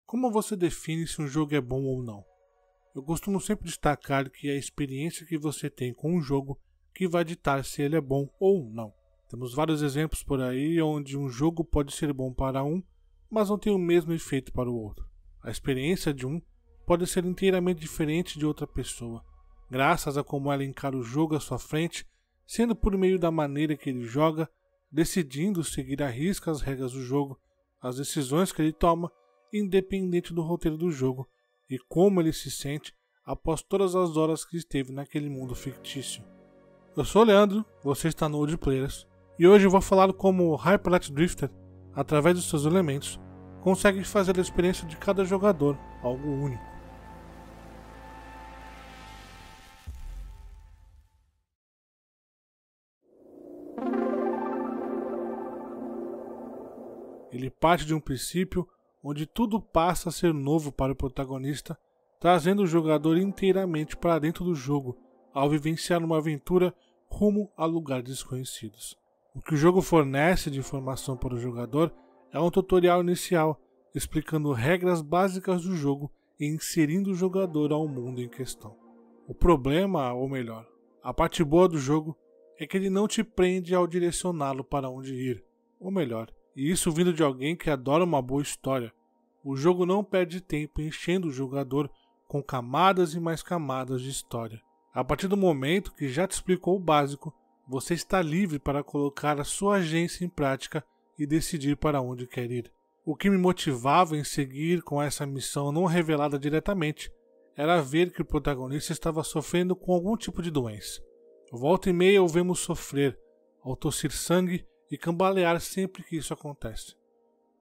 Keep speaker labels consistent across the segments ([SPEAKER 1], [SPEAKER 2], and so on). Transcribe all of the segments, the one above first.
[SPEAKER 1] Como você define se um jogo é bom ou não? Eu costumo sempre destacar que é a experiência que você tem com um jogo que vai ditar se ele é bom ou não. Temos vários exemplos por aí onde um jogo pode ser bom para um, mas não tem o mesmo efeito para o outro. A experiência de um pode ser inteiramente diferente de outra pessoa, graças a como ela encara o jogo à sua frente, sendo por meio da maneira que ele joga, decidindo seguir à risca as regras do jogo, as decisões que ele toma, independente do roteiro do jogo, e como ele se sente após todas as horas que esteve naquele mundo fictício. Eu sou o Leandro, você está no Old Players, e hoje eu vou falar como o Hyper Light Drifter, através dos seus elementos, consegue fazer a experiência de cada jogador algo único. Ele parte de um princípio onde tudo passa a ser novo para o protagonista, trazendo o jogador inteiramente para dentro do jogo, ao vivenciar uma aventura rumo a lugares desconhecidos. O que o jogo fornece de informação para o jogador é um tutorial inicial, explicando regras básicas do jogo e inserindo o jogador ao mundo em questão. O problema, ou melhor, a parte boa do jogo, é que ele não te prende ao direcioná-lo para onde ir, ou melhor, e isso vindo de alguém que adora uma boa história. O jogo não perde tempo enchendo o jogador com camadas e mais camadas de história. A partir do momento que já te explicou o básico, você está livre para colocar a sua agência em prática e decidir para onde quer ir. O que me motivava em seguir com essa missão não revelada diretamente era ver que o protagonista estava sofrendo com algum tipo de doença. Volta e meia o vemos sofrer, ao tossir sangue e cambalear sempre que isso acontece.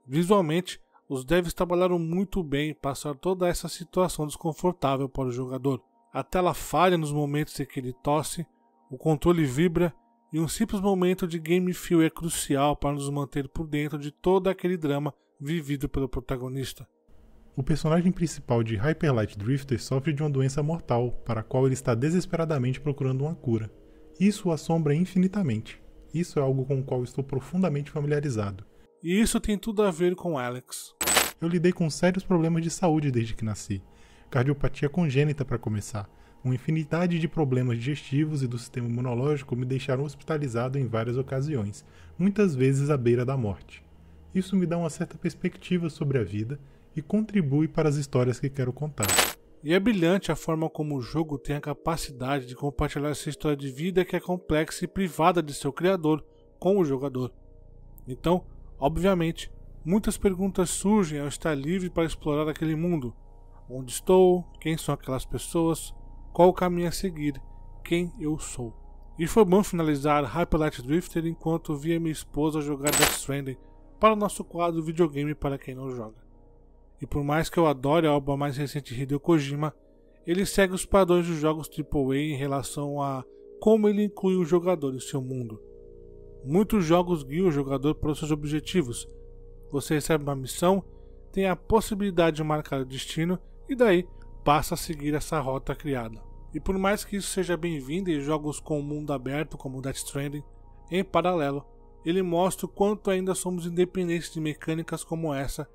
[SPEAKER 1] Visualmente, os devs trabalharam muito bem em passar toda essa situação desconfortável para o jogador. A tela falha nos momentos em que ele tosse, o controle vibra e um simples momento de game feel é crucial para nos manter por dentro de todo aquele drama vivido pelo protagonista.
[SPEAKER 2] O personagem principal de Hyper Light Drifter sofre de uma doença mortal, para a qual ele está desesperadamente procurando uma cura. Isso o assombra infinitamente. Isso é algo com o qual estou profundamente familiarizado.
[SPEAKER 1] E isso tem tudo a ver com Alex.
[SPEAKER 2] Eu lidei com sérios problemas de saúde desde que nasci. Cardiopatia congênita para começar. Uma infinidade de problemas digestivos e do sistema imunológico me deixaram hospitalizado em várias ocasiões, muitas vezes à beira da morte. Isso me dá uma certa perspectiva sobre a vida e contribui para as histórias que quero contar.
[SPEAKER 1] E é brilhante a forma como o jogo tem a capacidade de compartilhar essa história de vida que é complexa e privada de seu criador com o jogador. Então, obviamente, muitas perguntas surgem ao estar livre para explorar aquele mundo. Onde estou? Quem são aquelas pessoas? Qual o caminho a seguir? Quem eu sou? E foi bom finalizar Hyper Light Drifter enquanto via minha esposa jogar Death Stranding para o nosso quadro videogame para quem não joga. E por mais que eu adore a obra mais recente de Hideo Kojima, ele segue os padrões dos jogos AAA em relação a como ele inclui o jogador em seu mundo. Muitos jogos guiam o jogador para os seus objetivos. Você recebe uma missão, tem a possibilidade de marcar o destino e daí passa a seguir essa rota criada. E por mais que isso seja bem-vindo em jogos com mundo aberto como Death Stranding, em paralelo, ele mostra o quanto ainda somos independentes de mecânicas como essa,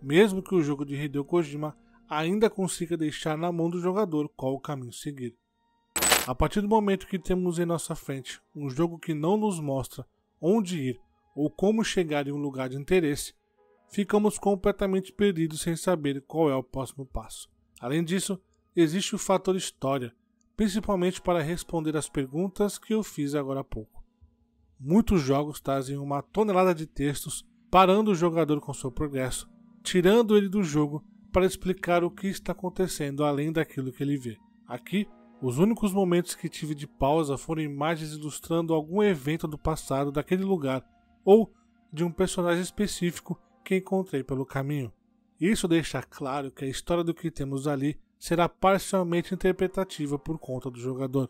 [SPEAKER 1] mesmo que o jogo de Hideo Kojima ainda consiga deixar na mão do jogador qual o caminho seguir. A partir do momento que temos em nossa frente um jogo que não nos mostra onde ir ou como chegar em um lugar de interesse, ficamos completamente perdidos sem saber qual é o próximo passo. Além disso, existe o fator história, principalmente para responder às perguntas que eu fiz agora há pouco. Muitos jogos trazem uma tonelada de textos parando o jogador com seu progresso, tirando ele do jogo para explicar o que está acontecendo além daquilo que ele vê. Aqui, os únicos momentos que tive de pausa foram imagens ilustrando algum evento do passado daquele lugar ou de um personagem específico que encontrei pelo caminho. Isso deixa claro que a história do que temos ali será parcialmente interpretativa por conta do jogador.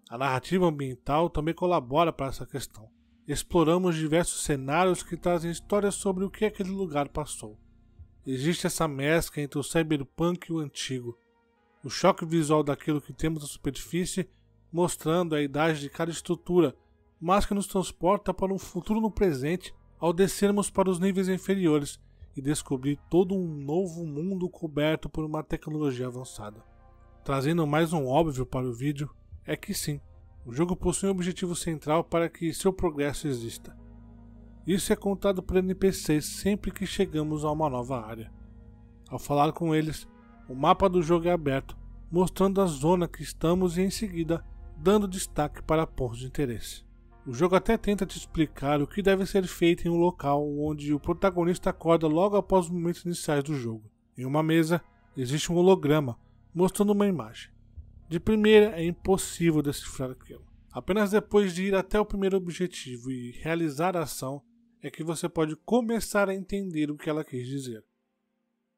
[SPEAKER 1] A narrativa ambiental também colabora para essa questão. Exploramos diversos cenários que trazem histórias sobre o que aquele lugar passou. Existe essa mescla entre o cyberpunk e o antigo. O choque visual daquilo que temos na superfície, mostrando a idade de cada estrutura, mas que nos transporta para um futuro no presente ao descermos para os níveis inferiores e descobrir todo um novo mundo coberto por uma tecnologia avançada. Trazendo mais um óbvio para o vídeo, é que sim, o jogo possui um objetivo central para que seu progresso exista. Isso é contado por NPCs sempre que chegamos a uma nova área. Ao falar com eles, o mapa do jogo é aberto, mostrando a zona que estamos e em seguida dando destaque para pontos de interesse. O jogo até tenta te explicar o que deve ser feito em um local onde o protagonista acorda logo após os momentos iniciais do jogo. Em uma mesa, existe um holograma mostrando uma imagem. De primeira, é impossível decifrar aquilo. Apenas depois de ir até o primeiro objetivo e realizar a ação, é que você pode começar a entender o que ela quis dizer.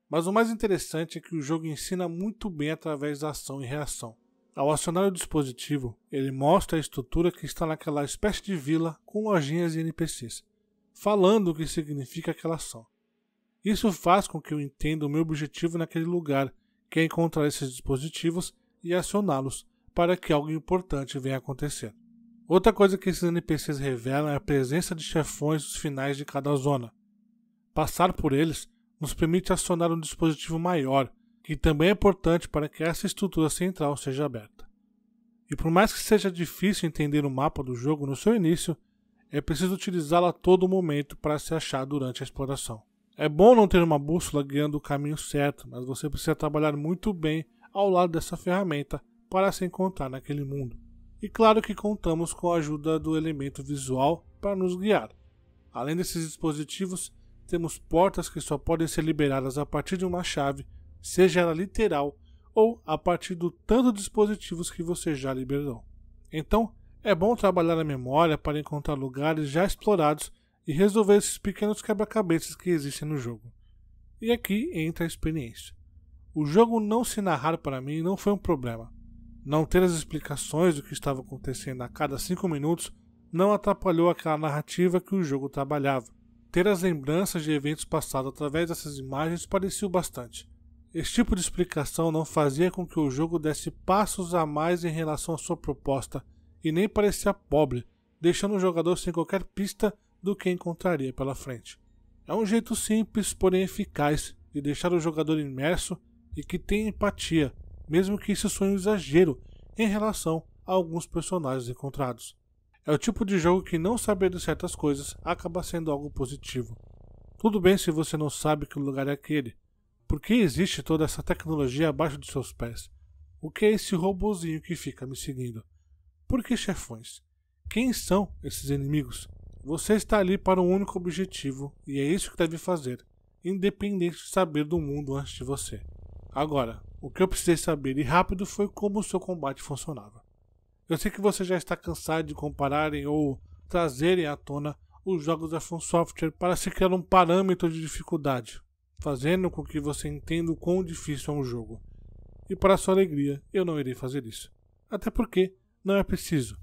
[SPEAKER 1] Mas o mais interessante é que o jogo ensina muito bem através da ação e reação. Ao acionar o dispositivo, ele mostra a estrutura que está naquela espécie de vila com lojinhas e NPCs, falando o que significa aquela ação. Isso faz com que eu entenda o meu objetivo naquele lugar, que é encontrar esses dispositivos e acioná-los para que algo importante venha a acontecer. Outra coisa que esses NPCs revelam é a presença de chefões nos finais de cada zona. Passar por eles nos permite acionar um dispositivo maior, que também é importante para que essa estrutura central seja aberta. E por mais que seja difícil entender o mapa do jogo no seu início, é preciso utilizá-lo a todo momento para se achar durante a exploração. É bom não ter uma bússola guiando o caminho certo, mas você precisa trabalhar muito bem ao lado dessa ferramenta para se encontrar naquele mundo. E claro que contamos com a ajuda do elemento visual para nos guiar. Além desses dispositivos, temos portas que só podem ser liberadas a partir de uma chave, seja ela literal ou a partir do tanto de dispositivos que você já liberou. Então, é bom trabalhar a memória para encontrar lugares já explorados e resolver esses pequenos quebra-cabeças que existem no jogo. E aqui entra a experiência. O jogo não se narrar para mim não foi um problema. Não ter as explicações do que estava acontecendo a cada 5 minutos não atrapalhou aquela narrativa que o jogo trabalhava. Ter as lembranças de eventos passados através dessas imagens parecia o bastante. Esse tipo de explicação não fazia com que o jogo desse passos a mais em relação à sua proposta e nem parecia pobre, deixando o jogador sem qualquer pista do que encontraria pela frente. É um jeito simples, porém eficaz, de deixar o jogador imerso e que tenha empatia, mesmo que isso soe um exagero em relação a alguns personagens encontrados. É o tipo de jogo que não saber de certas coisas acaba sendo algo positivo. Tudo bem se você não sabe que lugar é aquele. Por que existe toda essa tecnologia abaixo de seus pés? O que é esse robozinho que fica me seguindo? Por que chefões? Quem são esses inimigos? Você está ali para um único objetivo e é isso que deve fazer, independente de saber do mundo antes de você. Agora, o que eu precisei saber e rápido foi como o seu combate funcionava. Eu sei que você já está cansado de compararem ou trazerem à tona os jogos da From Software para se criar um parâmetro de dificuldade, fazendo com que você entenda o quão difícil é um jogo. E para sua alegria, eu não irei fazer isso. Até porque não é preciso.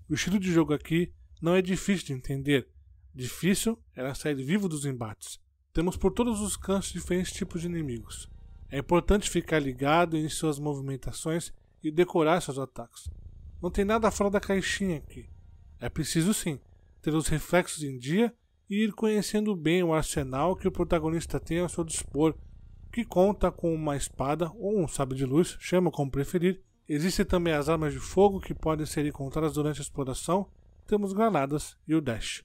[SPEAKER 1] O estilo de jogo aqui não é difícil de entender. Difícil era sair vivo dos embates. Temos por todos os cantos diferentes tipos de inimigos. É importante ficar ligado em suas movimentações e decorar seus ataques. Não tem nada fora da caixinha aqui. É preciso sim ter os reflexos em dia e ir conhecendo bem o arsenal que o protagonista tem ao seu dispor, que conta com uma espada ou um sabre de luz, chama como preferir. Existem também as armas de fogo que podem ser encontradas durante a exploração. Temos granadas e o dash.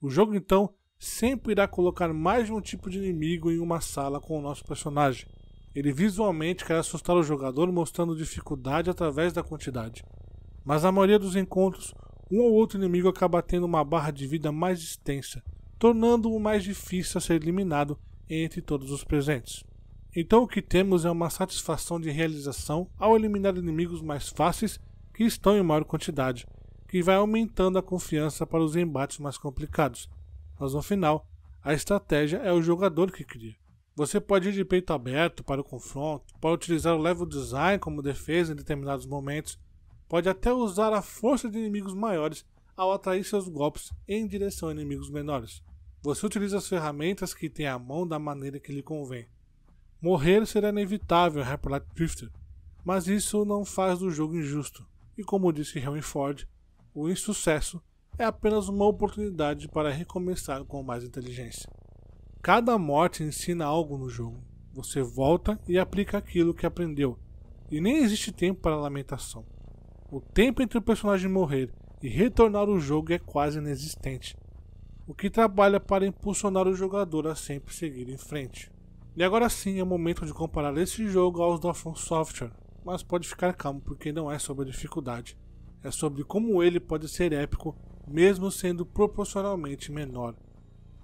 [SPEAKER 1] O jogo então sempre irá colocar mais de um tipo de inimigo em uma sala com o nosso personagem. Ele visualmente quer assustar o jogador mostrando dificuldade através da quantidade. Mas na maioria dos encontros, um ou outro inimigo acaba tendo uma barra de vida mais extensa, tornando-o mais difícil a ser eliminado entre todos os presentes. Então o que temos é uma satisfação de realização ao eliminar inimigos mais fáceis que estão em maior quantidade, que vai aumentando a confiança para os embates mais complicados. Mas no final, a estratégia é o jogador que cria. Você pode ir de peito aberto para o confronto, pode utilizar o level design como defesa em determinados momentos, pode até usar a força de inimigos maiores ao atrair seus golpes em direção a inimigos menores. Você utiliza as ferramentas que tem à mão da maneira que lhe convém. Morrer será inevitável em Hyper Light Drifter, mas isso não faz do jogo injusto, e como disse Henry Ford, o insucesso é apenas uma oportunidade para recomeçar com mais inteligência. Cada morte ensina algo no jogo. Você volta e aplica aquilo que aprendeu. E nem existe tempo para lamentação. O tempo entre o personagem morrer e retornar ao jogo é quase inexistente, o que trabalha para impulsionar o jogador a sempre seguir em frente. E agora sim é o momento de comparar esse jogo aos da From Software, mas pode ficar calmo porque não é sobre a dificuldade, é sobre como ele pode ser épico mesmo sendo proporcionalmente menor.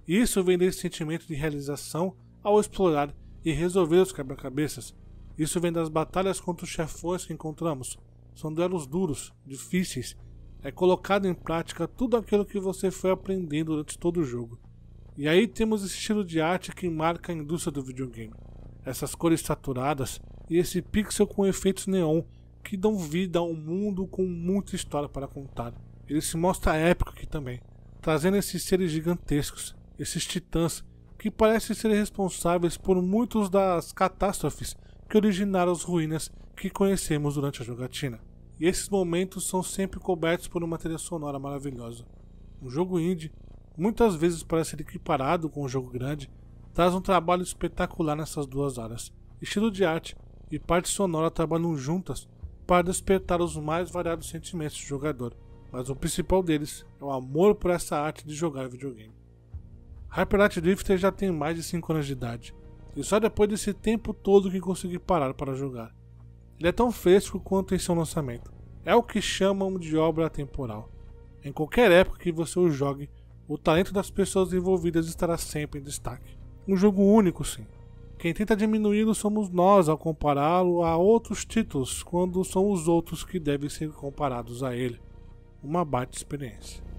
[SPEAKER 1] Isso vem desse sentimento de realização ao explorar e resolver os quebra-cabeças. Isso vem das batalhas contra os chefões que encontramos. São duelos duros, difíceis. É colocado em prática tudo aquilo que você foi aprendendo durante todo o jogo. E aí temos esse estilo de arte que marca a indústria do videogame. Essas cores saturadas e esse pixel com efeitos neon que dão vida a um mundo com muita história para contar. Ele se mostra épico aqui também, trazendo esses seres gigantescos, esses titãs que parecem ser responsáveis por muitas das catástrofes que originaram as ruínas que conhecemos durante a jogatina. E esses momentos são sempre cobertos por uma trilha sonora maravilhosa. Um jogo indie, muitas vezes para ser equiparado com um jogo grande, traz um trabalho espetacular nessas duas áreas. Estilo de arte e parte sonora trabalham juntas para despertar os mais variados sentimentos do jogador, mas o principal deles é o amor por essa arte de jogar videogame. Hyper Light Drifter já tem mais de 5 anos de idade, e só depois desse tempo todo que consegui parar para jogar. Ele é tão fresco quanto em seu lançamento. É o que chamam de obra atemporal. Em qualquer época que você o jogue, o talento das pessoas envolvidas estará sempre em destaque. Um jogo único, sim. Quem tenta diminuí-lo somos nós ao compará-lo a outros títulos, quando são os outros que devem ser comparados a ele. Uma baita experiência.